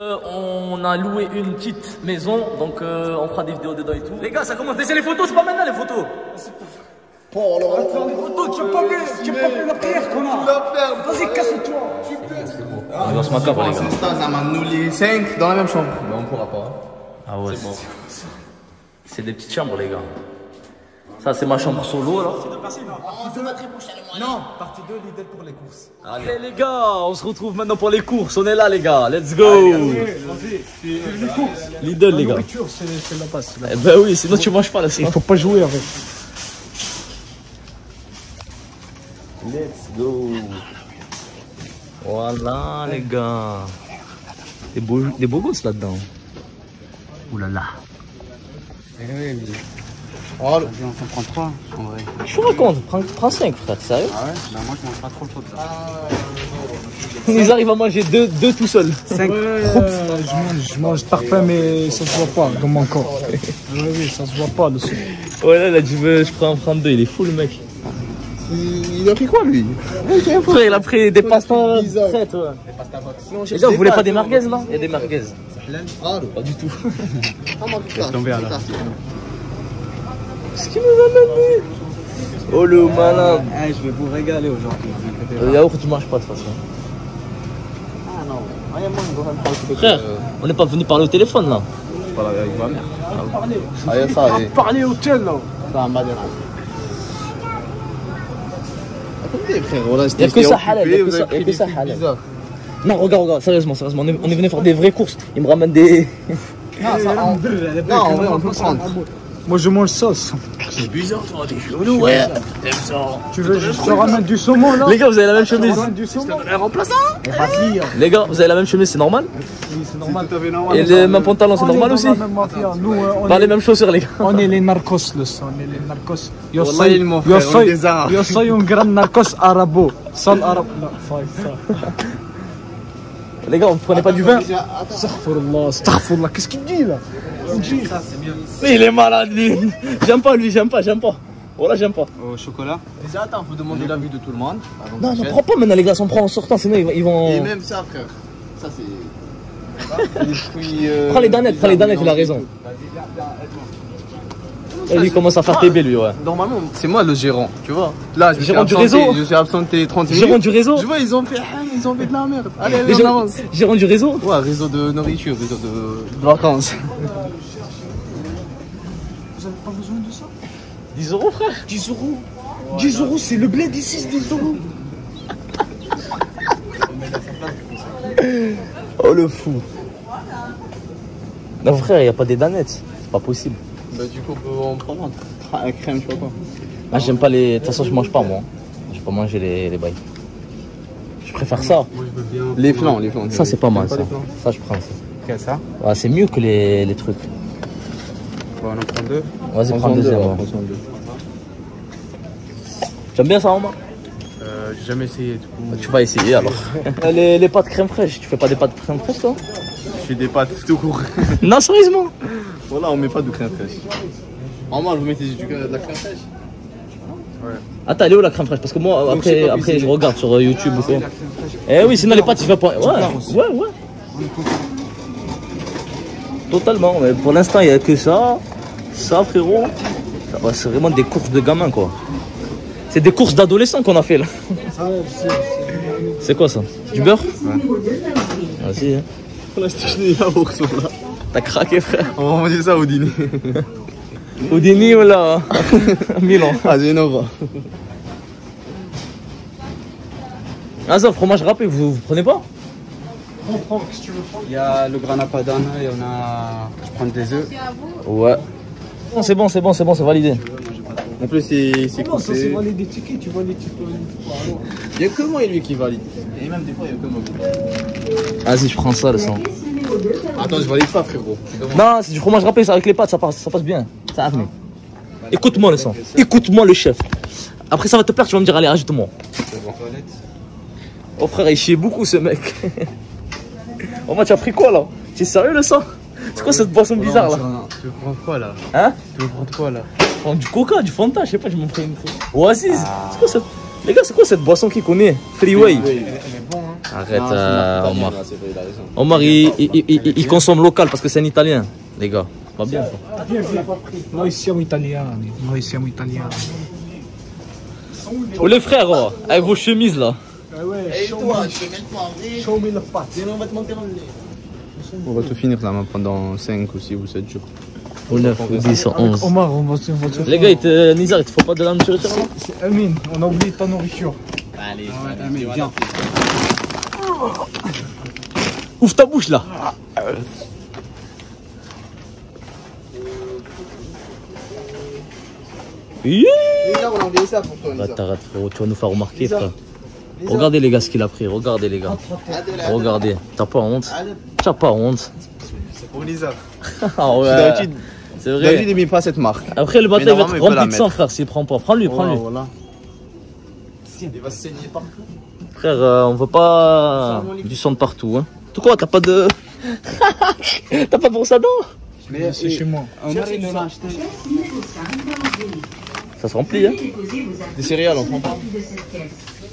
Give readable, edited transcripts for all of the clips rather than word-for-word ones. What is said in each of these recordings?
On a loué une petite maison, donc on fera des vidéos dedans et tout. Les gars, ça commence. Laissez les photos, c'est pas maintenant les photos. Oh là là, faire les photos, tu as pas vu la pierre qu'on a. Vas-y, casse-toi. On va se macabre, les gars. C'est ça, ça m'a nous les 5 dans la même chambre. Mais on pourra pas. Ah ouais, c'est des petites chambres, les gars. Ça, c'est ma chambre solo, alors. Non, partie 2, Lidl pour les courses. Allez, les gars, on se retrouve maintenant pour les courses. On est là, les gars. Let's go. Lidl, les gars. C'est la base. Eh ben oui, sinon tu manges pas là. Il faut pas jouer avec. Let's go. Voilà, les gars. Des beaux gosses là-dedans. Ouh là là. Oh, Vas-y, on s'en prend 3 en vrai. Je te raconte, prends 5, frère, t'es sérieux? Ah ouais? Bah moi je mange pas trop de ça. Ils arrivent à manger deux tout seuls. 5 je mange tarpin, mais ça se voit pas dans mon corps. Oui, ça se voit pas le son. Ouais, là, tu veux, je prends 2, il est fou le mec. il a pris quoi lui? Frère, il a pris des pastas bizarre. faites, ouais. Les gars, vous voulez pas des merguez là? Il y a des merguez. Ah, Pas du tout. laisse tomber alors. Qu'est-ce qu'il nous a mis? Oh le malade. Eh, je vais vous régaler aujourd'hui. Le yaourt, tu manges pas de toute façon. Ah non, rien moins, on va me prendre. Frère, on n'est pas venu parler au téléphone là. C'est pas la vérité, ma mère. Ah, Ah, ça, allez. parler hôtel là. Ça m'a dérange. Attendez, frère, voilà, Y a que ça halal, y a que ça halal. bizarre. Non, regarde, sérieusement, on est venu faire des vraies courses. Il me ramène des. Non, ça, en vrai, on peut prendre. Moi je mange sauce. C'est bizarre, toi, t'es chelou, ouais. T'aimes ça. Tu veux je te ramène du saumon là? Les gars, vous avez la même Je te chemise. ramène du saumon. Les gars, vous avez la même chemise, c'est normal? Oui, c'est normal. Et les mêmes pantalons, c'est normal aussi? Nous, Pas les mêmes chaussures, les gars. on est les narcos, le sang, on est les narcos. Yo Wallah, il mon frère, on est des Arabes. Yo soy un grand narcos arabo. Sans arabe. Non, ça. Les gars, vous prenez pas du vin? Astaghfirullah, qu'est-ce qu'il dit là? Mais il est malade, lui. J'aime pas, Voilà, j'aime pas. Au chocolat? Déjà, attends, faut demander l'avis de tout le monde. avant Non, qu'on ne achète. prends pas maintenant, les gars, on prend en sortant, sinon ils vont. Et même ça, frère. Ça, c'est. Les fruits. Prends les danettes, il a raison. Lui, il commence à faire TB, lui, ouais. Normalement, c'est moi le gérant, tu vois. Là, je suis Gérant du absenté, réseau. je suis absenté 30 minutes. Gérant du réseau? Je vois, ils ont fait de la merde. Allez, on avance. Gérant du réseau? Ouais, réseau de nourriture, réseau de vacances. Vous avez pas besoin de ça? 10 euros, frère. 10 euros. 10 euros, c'est le bled ici, 10 euros. Oh, le fou. Non, frère, il n'y a pas des danettes. C'est pas possible. Bah, du coup, on peut en prendre un crème, je sais pas quoi. Ah, j'aime pas les. De toute façon, je mange pas, moi. Je peux pas manger les bails. Je préfère ça. Les flancs. Ça, c'est pas mal, ça. les flancs. Ça, je prends ça. Qu'est-ce que ça? Ouais, c'est mieux que les trucs. Bon, on en prend 2. Vas-y, prends le deuxième. Ouais. J'aime bien ça, Omar? J'ai jamais essayé du coup. Tu vas essayer alors. les pâtes crème fraîche, tu fais pas des pâtes crème fraîche, toi? Je fais des pâtes tout court. Non, sérieusement? Voilà, on met pas de crème fraîche. En moi, vous mettez de la crème fraîche? Attends, elle est où la crème fraîche? Parce que moi, Donc, c'est pas après cuisiné. je regarde sur YouTube ou quoi. Eh oui, sinon les pâtes, tu vas pas. Ouais. Totalement, mais pour l'instant, il n'y a que ça. Ça, frérot. Ouais, c'est vraiment des courses de gamins, quoi. C'est des courses d'adolescents qu'on a fait là. C'est quoi ça? Du beurre? Ouais. Vas-y, hein. On a acheté des yaourts sur là. T'as craqué, frère. On va manger ça au dîner. Houdini ou là? Milan. Ah, Genova. Ah, ça, fromage râpé, vous prenez pas? Prends, qu'est-ce que tu veux prendre? Il y a le grana padano et on a. Je prends des œufs. Ouais. Non, c'est bon, c'est validé. En plus, c'est Non, ça c'est coupé. valide des tickets, tu valides des tickets. Il n'y a que moi et lui qui valide. Et même des fois, il n'y a que moi. Vas-y, je prends ça, le sang. Attends, je valide pas, frérot. Non, c'est du fromage râpé, c'est avec les pâtes, ça passe bien. Ça arrive. Écoute-moi, le sang. Écoute-moi, le chef. Après, ça va te plaire, tu vas me dire, allez, ajoute-moi. Oh, frère, il chie beaucoup, ce mec. Oh, moi, tu as pris quoi, là? Tu es sérieux, le sang? C'est quoi cette boisson bizarre, là? Tu veux prendre quoi là? Hein? Tu veux prendre quoi là? Prends du coca, du Fanta, je sais pas, je m'en pris une fois. Oasis. C'est quoi cette... Les gars, c'est quoi cette boisson qui connaît? Freeway. Elle est bonne hein? Arrête, Non, c'est Omar. Omar. Là, c'est vrai, il a raison. Omar, il consomme local parce que c'est un Italien, les gars. Pas bien ça. Noi siamo italiani, noi siamo italiani. Oh les frères, oh, avec vos chemises là. Ah ouais, Et toi, tu peux mettre toi en vrai. show me the patte. Sinon, on va te monter dans le nez. On va tout finir là pendant 5 ou 6 ou 7 jours. Ou 9, ou 10, ou 11. Omar, on va te Les gars, Nizar, il te faut pas de la nourriture là? Amine, on a oublié ta nourriture. Allez, mais viens. Ouvre ta bouche là. Yeah. Là, on a enlevé ça pour toi. Arrête, arrête frérot, tu vas nous faire remarquer frère. Regardez les gars ce qu'il a pris, regardez les gars. Regardez, t'as pas honte? T'as pas honte? c'est pour Lisa. Ah ouais, D'habitude, c'est vrai. David il met pas cette marque. Après le matin Mais il va être normalement, il peut la rempli de sang mettre. frère s'il prend pas. Prends-lui, prends-lui. Voilà. Il va se saigner partout. Frère, on veut pas du sang de partout hein. Tout quoi, t'as pas de... T'as pas de brosse à dents? Mais c'est chez moi. Omar, il l'a acheté. Ça se remplit hein. Des céréales, on prend pas.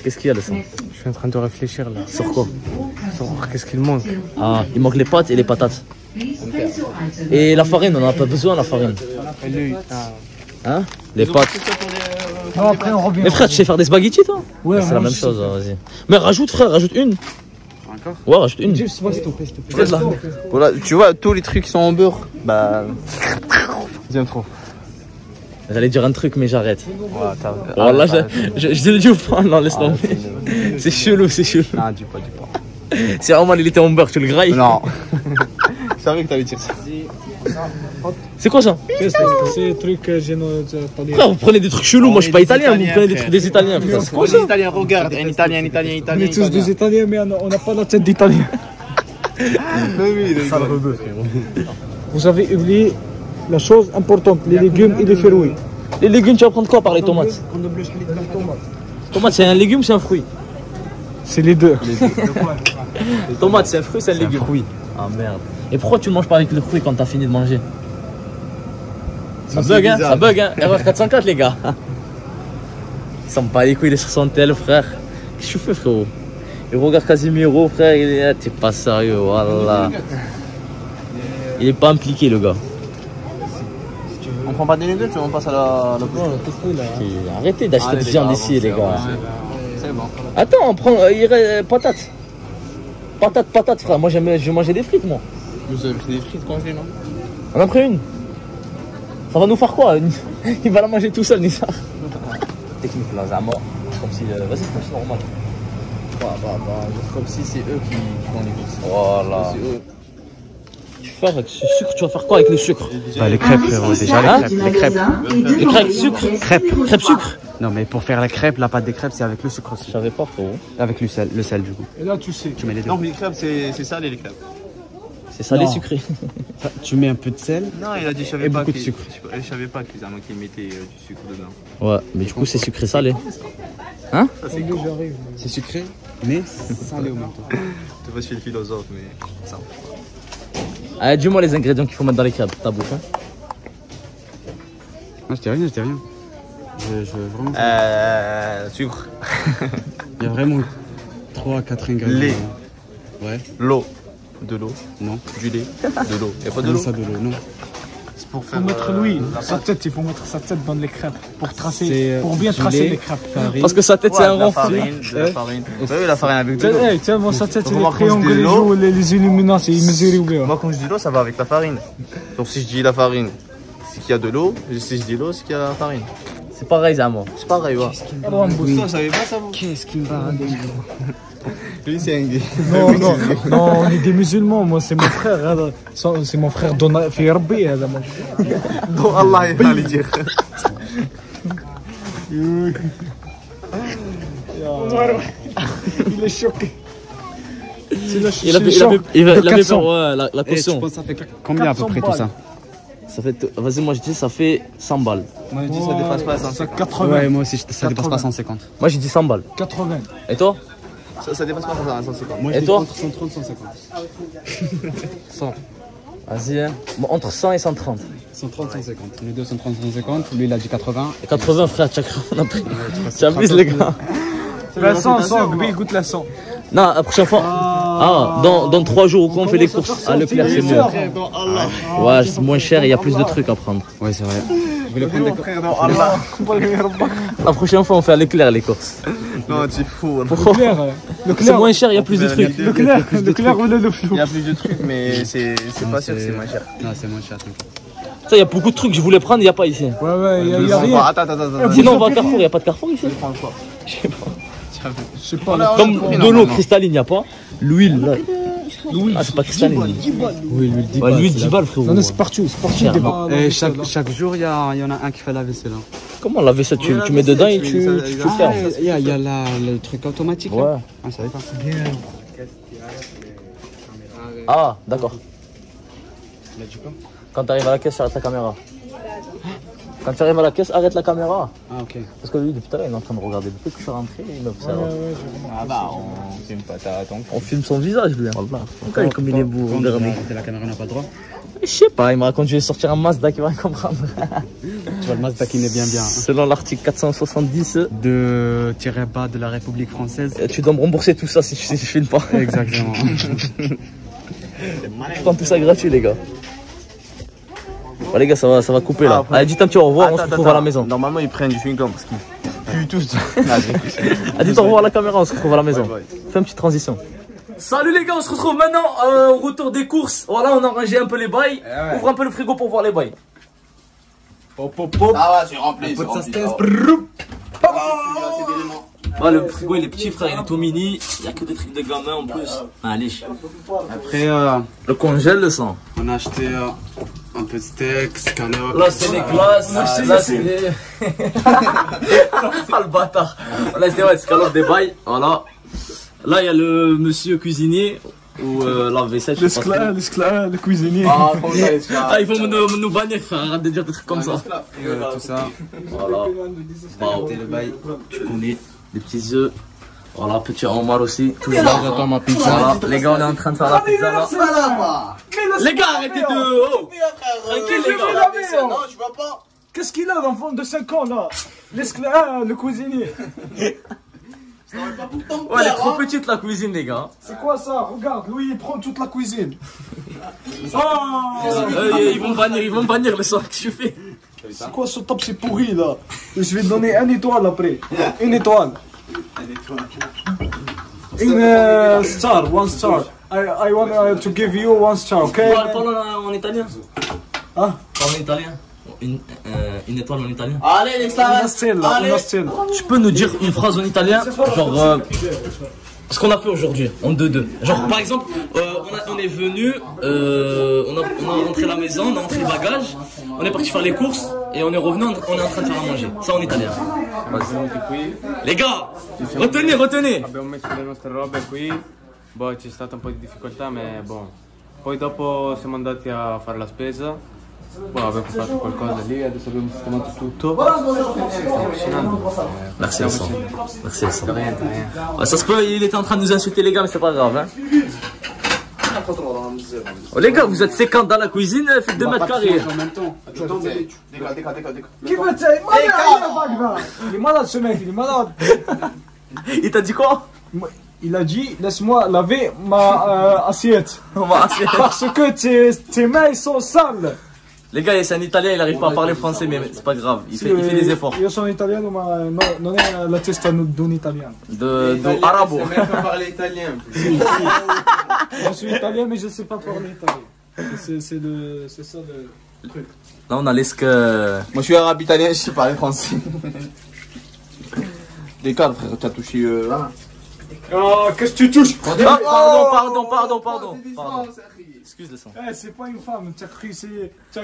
Qu'est-ce qu'il y a de ça? Je suis en train de réfléchir là. Sur quoi? Qu'est-ce qu'il manque? Ah, il manque les pâtes et les patates. Et la farine, on en a pas besoin la farine. Hein? Les pâtes. Non, après on revient. Mais frère, tu sais faire des spaghettis toi? Ouais, C'est moi la même aussi. chose, vas-y. Mais rajoute frère, rajoute une. Encore? Ouais, rajoute une. Juste, s'il te plaît, s'il te plaît. Peut-être là. Voilà, tu vois, tous les trucs qui sont en beurre, bah. J'aime trop. J'allais dire un truc mais j'arrête. Voilà, t'as. Oh là, je te le dis ou pas? Non, laisse tomber. C'est chelou, c'est chelou. Ah, dis pas, dis pas. Si vraiment il était en beurre, tu le grailles. Non. Je savais que t'allais dire ça. C'est quoi ça? C'est le truc que j'ai noté. Frère, vous prenez des trucs chelous, moi je suis pas italien, vous prenez des trucs des Italiens. Putain, c'est quoi ça? Les Italiens, regarde, un Italien, On est tous des Italiens, mais on n'a pas la tête d'Italien. Ça le Vous avez oublié la chose importante, les légumes et les fruits. Les légumes, tu vas prendre quoi par les tomates? Tomate, c'est un légume ou c'est un fruit? C'est les deux. Tomate, c'est un fruit, c'est un légume. Fruit. Ah merde. Et pourquoi tu ne manges pas avec le fruit quand t'as fini de manger? Ça bug, hein? Ça bug, hein? Erreur 404, les gars. Ça me bat les couilles les 60 L, frère. Qu'est-ce que tu fais, frérot? Et regarde Casimiro, frère, il est... T'es pas sérieux, voilà. Il est pas impliqué, le gars. On prend pas des légumes, on passe à la Arrêtez d'acheter de viande ici, les gars. C'est bon. Attends, on prend patates. Patates, frère. Moi, je vais manger des frites, moi. Vous avez pris des frites congelées, non? On en a pris une. Ça va nous faire quoi? Il va la manger tout seul, Nissa. Technique, là, Zama. Comme si... Vas-y, c'est normal. Comme si c'est eux qui font les frites. Voilà. C'est eux. Tu vas faire avec ce sucre, tu vas faire quoi avec le sucre? Bah, les crêpes, frérot, déjà Hein? les crêpes. Les crêpes sucre? Crêpes sucre? Non, mais pour faire la crêpe, la pâte des crêpes, c'est avec le sucre Je aussi. savais pas, frérot. Avec le sel du coup. Et là, tu sais. Tu mets les deux. Non, mais les crêpes, c'est salé, les crêpes. C'est salé, Non. sucré. Enfin, tu mets un peu de sel. Non, il a dit, je savais Et pas beaucoup de qu'il- sucre. Je savais pas qu'ils mettaient du sucre dedans. Ouais, mais du coup, c'est sucré salé. J'arrive. C'est sucré, mais salé au même temps. Tu vois, je suis le philosophe, mais ça. Allez, dis-moi les ingrédients qu'il faut mettre dans les crêpes, ta bouffe. Hein. Non, je dis rien, je dis rien. Je veux vraiment. Sucre, Il y a vraiment 3 à 4 ingrédients. Lait. Ouais, l'eau, de l'eau, non. du lait, de l'eau. Il n'y a pas de Comment l'eau? ça de l'eau, non. C'est pour Il faire. faut mettre Louis, sa tête, il faut mettre sa tête dans les crêpes pour tracer, C'est, pour bien du tracer lait, les crêpes. farine. Parce que sa tête, c'est un de la rond. farine, de la farine. Vous savez, la farine avec de l'eau. Tiens, tiens, moi, sa tête, c'est les Remarque, quand je dis triangles, les l'eau- joues, les illuminati, ils mesurent bien. Moi, quand je dis l'eau, ça va avec la farine. Donc, si je dis la farine, c'est qu'il y a de l'eau. Si je dis l'eau, c'est qu'il y a la farine. C'est pareil, Zama. C'est pareil, ouais. Rambo. Ça, savez pas ça, vous? Qu'est-ce qui me barre Lui, c'est un gay. Non, non, non, on est des musulmans, moi, c'est mon frère, hein, c'est mon frère Dona Firbi, hein, mon frère. Donc, Allah, il va lui dire. Il est choqué. C'est le Il avait choc il de avait 400. peur, ouais, la Et tu caution. penses ça fait combien à peu près tout ça? Ça fait, vas-y, moi je dis ça fait 100 balles. Moi, je dis, ça dépasse pas 100. Ça 80. Ouais, moi aussi, ça dépasse 80. pas 150. Moi j'ai dit 100 balles. 80. Et toi? Ça dépasse pas 150. Moi, Et je dis toi? entre 130 et 150. 100. Vas-y, hein. Bon, entre 100 et 130. 130, 150. Les deux 130, 150. Lui, il a dit 80. Et 80, frère, chaque fois on a pris. J'abuse, les gars. La 100, 100, lui, il goûte la 100. Non, la prochaine fois. Ah, dans 3 jours, quand on fait les courses à Leclerc, c'est mieux. Ouais, c'est moins cher et il y a plus de trucs à prendre. Ouais, c'est vrai. Je voulais prendre des La prochaine fois, on fait à Leclerc les courses. Non, tu es fou. Pourquoi? C'est moins cher, il y a plus de trucs. Leclerc ou le flou. Il y a plus de trucs, mais c'est pas sûr que c'est moins cher. Non, c'est moins cher. Ça, il y a beaucoup de trucs que je voulais prendre, il n'y a pas ici. Ouais, il y a rien. Attends. Sinon, on va à Carrefour, il n'y a pas de Carrefour ici. Je sais pas. Je sais pas. Comme de l'eau cristalline, il n'y a pas. L'huile, là. Ah, c'est pas cristalline. Oui, l'huile 10 balles. L'huile 10 balles, frérot. Non, c'est partout. Cher, des non. balles. Et chaque jour, il y en a un qui fait la vaisselle. Hein. Comment la vaisselle, tu mets dedans et tu fermes. Il y a le truc automatique. Ouais. Là. Ah, ça va pas. Ah, d'accord. Quand tu arrives à la caisse, arrête la caméra. Quand tu arrives à la caisse, arrête la caméra. Ah, ok. Parce que lui, depuis tout à l'heure, il est en train de regarder. Depuis que je suis rentré, il m'observe. Ah bah, on filme pas ta tongue. On filme son visage, lui. Voilà. Comme il est beau, regardez. La caméra n'a pas le droit. Je sais pas, il me raconte que je vais sortir un Mazda qui va rien comprendre. Tu vois, le Mazda qui est bien. Selon l'article 470, De tirer bas de la République française. tu dois me rembourser tout ça si je filme pas. Exactement. Je prends tout ça gratuit, les gars. Bon, les gars, ça va couper là. Allez, dites un petit au revoir, on se retrouve à la maison. Normalement, ils prennent du chewing-gum parce qu'ils puent tous. Allez, dites au revoir à la caméra, on se retrouve à la maison. Ouais. Fais une petite transition. Salut les gars, on se retrouve maintenant au retour des courses. Voilà, on a rangé un peu les bails. Ouvre un peu le frigo pour voir les bails. Ah ouais, c'est rempli. Ouais, le frigo il est petit, frère, il est tout mini. Il n'y a que des trucs de gamin en plus. Allez. Après, Le congèle, le sang. on a acheté un peu de steak, scalope. Là, c'est les glaces. Là, c'est les. Ah, le bâtard. Là, c'est ouais, escalope des bails. Voilà. Là, il y a le monsieur cuisinier. Ou la vaisselle. Le cuisinier. Ah, ils vont nous bannir, frère. Arrête de dire des trucs comme ça. Tout ça. Voilà. Wow. Le bail. Tu connais. Des petits œufs. Voilà, petit homard aussi. J'attends ma pizza. Voilà, les gars, on est en train de faire la pizza là. Les gars, arrêtez de. Oh! Tranquille, les gars. Non, je vois pas. Qu'est-ce qu'il a l'enfant de 5 ans là? Le cuisinier. Ouais, elle est trop petite la cuisine, les gars. C'est quoi ça? Regarde, lui il prend toute la cuisine. Ils vont bannir le sang que tu fais. C'est quoi ce top? C'est pourri là. Je vais te donner 1 étoile après. 1 étoile. Une star, 1 star. I want to give you 1 star, okay? Parle en italien. Ah? Parle en italien. Une étoile en italien. Allez, les Una stella, una stella. Tu peux nous dire une phrase en italien? Genre. Ce qu'on a fait aujourd'hui, en 2-2. Genre, par exemple, on est venu, on a rentré à la maison, on a rentré les bagages, on est parti faire les courses et on est revenu, on est en train de faire à manger. Ça en italien. Les gars, retenez. Abbiamo messo le nostre robe qui, boh, c'è stata un po' di difficoltà, ma boh. Poi dopo siamo andati a fare la spesa, boh, abbiamo fatto qualcosa lì, adesso abbiamo sistemato tutto. Stiamo cucinando. Merci le sang. Merci le sang. Ouais, ça se peut, il était en train de nous insulter les gars, mais c'est pas grave. Hein. Oh, les gars, vous êtes 50 dans la cuisine, faites 2 mètres carrés. En même temps. Décale. Qui va te... Il est malade ce mec, il est malade. Il t'a dit quoi? Il a dit, laisse-moi laver ma assiette. On va essayer. Parce que tes mains ils sont sales. Les gars, c'est un italien, il arrive pas à parler français, mais c'est pas grave, il fait des efforts. Io sono italiano, ma non è la testa d'un italiano. De arabo. C'est même pas parler italien. Je suis italien, mais je ne sais pas parler italien. C'est ça le truc. Là, on a l'esque. Moi, je suis arabe italien, je sais parler français. Décale, frère, t'as touché. Oh, qu'est-ce que tu touches? Pardon. Excuse le sang. Eh, c'est pas une femme, tu as cru,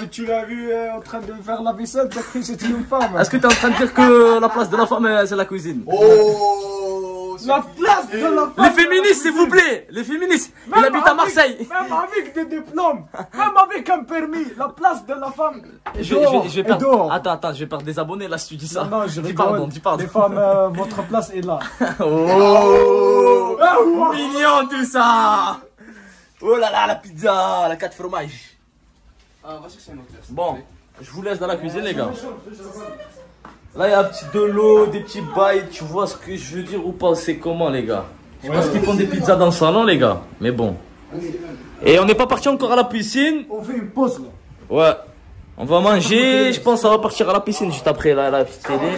tu l'as vu en train de faire la vaisselle, tu as cru que c'était une femme. Est-ce que tu es en train de dire que la place de la femme, c'est la cuisine? Oh! La place de la femme. Les féministes, s'il vous plaît! Les féministes! Il habite à Marseille! Même avec des diplômes, même avec un permis, la place de la femme. Je vais perdre. Attends, je vais perdre des abonnés là si tu dis ça. Non, je dis rigole. dis pardon. Les femmes, votre place est là. Oh! Mignon tout ça! Oh là là, la pizza, la 4 fromages. Ah, on va chercher un autre. Bon, je vous laisse dans la cuisine, les gars. Là, il y a un petit de l'eau, des petits bails. Tu vois ce que je veux dire ou pas? C'est comment, les gars? Je pense qu'ils font des pizzas dans le salon, les gars. Mais bon. Et on n'est pas parti encore à la piscine. On fait une pause là. Ouais. On va manger. Je pense qu'on va partir à la piscine juste après la petite télé.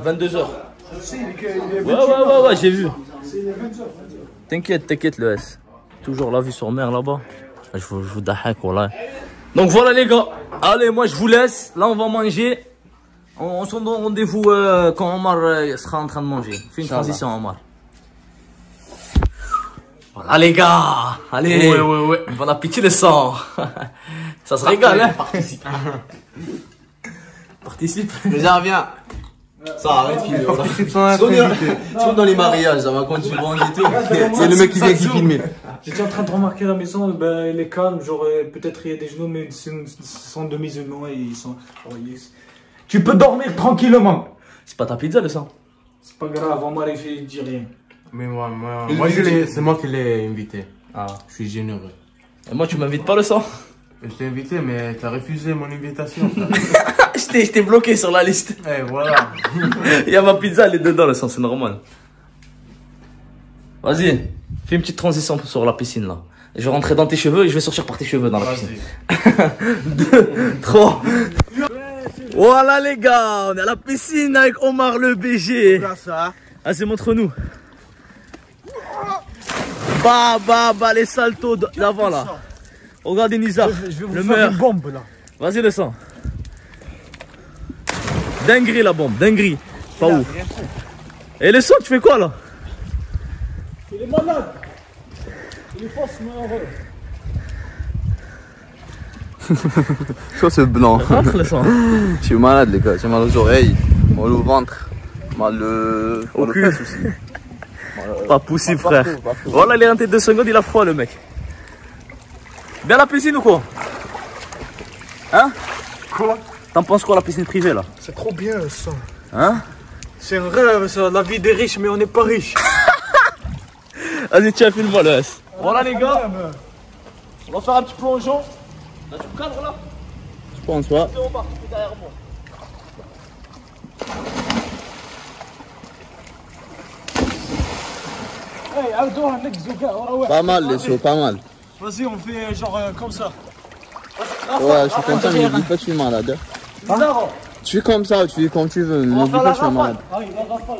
22h. Ouais, j'ai vu. T'inquiète, le S. Toujours la vue sur mer là-bas. Je vous dahak, voilà. Donc voilà, les gars. Allez, moi, je vous laisse. Là, on va manger. On se donne rendez-vous quand Omar sera en train de manger. Fais une transition, Omar. Voilà, les gars. Allez. Ouais. Bon appétit, le sang. Ça se régale, hein. Participe. Mais ça revient. Ça arrête, filmer. C'est comme dans les mariages, ça va quand tu manges et tout. C'est le mec qui vient qui filme. J'étais en train de remarquer à la maison, ben, elle est calme, genre peut-être il y a des genoux, mais ce sont de musulmans et ils sont. Tu peux dormir tranquillement. C'est pas ta pizza, le sang. C'est pas grave, on m'arrive, il dit rien. Mais moi c'est moi qui l'ai invité. Ah. Je suis généreux. Et moi, tu m'invites pas, le sang. Je t'ai invité, mais t'as refusé mon invitation. Je t'ai bloqué sur la liste. Et voilà. Il y a ma pizza, elle est dedans, le sang, c'est normal. Vas-y, fais une petite transition sur la piscine, là. Je vais rentrer dans tes cheveux et je vais sortir par tes cheveux dans la piscine. 2, 3. Voilà, les gars, on est à la piscine avec Omar le BG. Vas-y, montre-nous. Bah, les saltos d'avant, là. Regardez Nizar, Je vais vous le faire meilleur. une bombe là. Vas-y, le sang. Dinguerie, la bombe, dinguerie. Pas ouf. Et le sang, tu fais quoi, là? Il est malade. Il est faussement heureux. Chaud ce blanc. Rentre, le sang. Je suis malade, les gars. J'ai mal aux oreilles, mal au ventre, mal au cul. fesses aussi. Pas possible, frère. Partout. Voilà, il est rentré 2 secondes, il a froid, le mec. Bien la piscine ou quoi? Hein? Quoi? T'en penses quoi, la piscine privée, là? C'est trop bien ça. Hein? C'est un rêve ça, la vie des riches mais on n'est pas riches. Vas-y, tiens, filme-moi le S. Voilà, les gars. On va faire un petit plongeon. Là, tu me cadres, là? Je pense pas. C'est Omar, tu es derrière moi. Hey, Aldo, un mec Zouga, ouais. Pas mal, les sauts, pas mal. Vas-y, on fait genre comme ça. Ouais, je suis comme ça, mais ne dis pas que je suis malade. Bizarre. Tu fais comme ça, tu fais comme tu veux, mais ne dis pas que je suis malade. Allez, la rafale,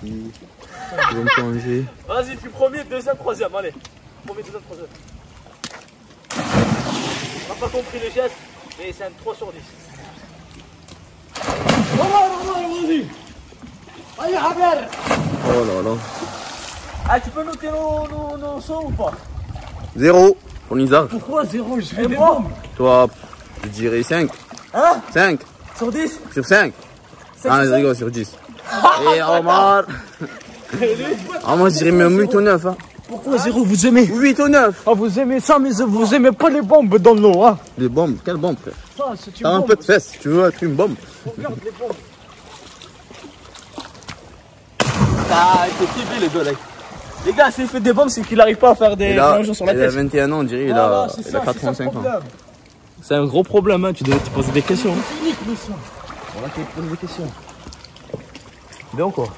Je vais me changer. Vas-y, puis premier, deuxième, troisième, allez. Premier, deuxième, troisième. On n'a pas compris le geste, mais c'est un 3 sur 10. vas-y. Allez, Javier. Oh là là. Ah, tu peux noter nos sauts ou pas? 0 pour Nizar. Pourquoi 0? Je fais Et des moi? bombes. Toi, je dirais 5. Hein? 5 Sur 10? sur 5. Ah, je rigole, sur 10. Et Omar. Ah, moi, je dirais même 8 ou 9. Hein. Pourquoi 0 vous aimez? 8 ou 9. Ah, vous aimez ça, mais vous aimez pas les bombes dans l'eau, hein? Les bombes, quelle bombe, frère? Ça, c'est une T'as un bombe. peu de fesses, tu veux être une bombe? Regarde les bombes. Ah, il fait TB les deux là. Les gars, s'il fait des bombes, c'est qu'il n'arrive pas à faire des plongeons sur la il a tête. 21 ans, on dirait, il Voilà, a, c'est il ça, a 85 ans. C'est un gros problème, hein. Tu devrais te poser des questions. Unique, mais ça. Voilà, tu te poses des questions. Bien ou quoi?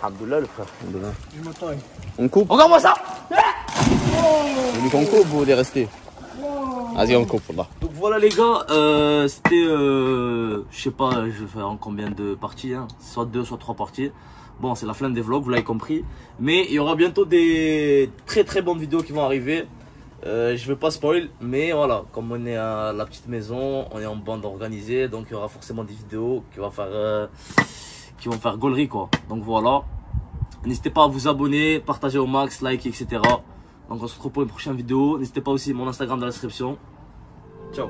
Alhamdoulilah, le frère. Je me taille. On coupe? Regarde-moi ça! Vous voulez qu'on coupe ou vous voulez rester? Vas-y, on coupe, là. Donc voilà les gars, c'était, je sais pas, je vais faire en combien de parties, hein. Soit 2, soit 3 parties. Bon, c'est la flemme des vlogs, vous l'avez compris. Mais il y aura bientôt des très bonnes vidéos qui vont arriver. Je vais pas spoil, mais voilà, comme on est à la petite maison, on est en bande organisée, donc il y aura forcément des vidéos qui vont faire gaulerie quoi. Donc voilà, n'hésitez pas à vous abonner, partager au max, like, etc. Donc on se retrouve pour une prochaine vidéo. N'hésitez pas aussi mon Instagram dans la description. Ciao.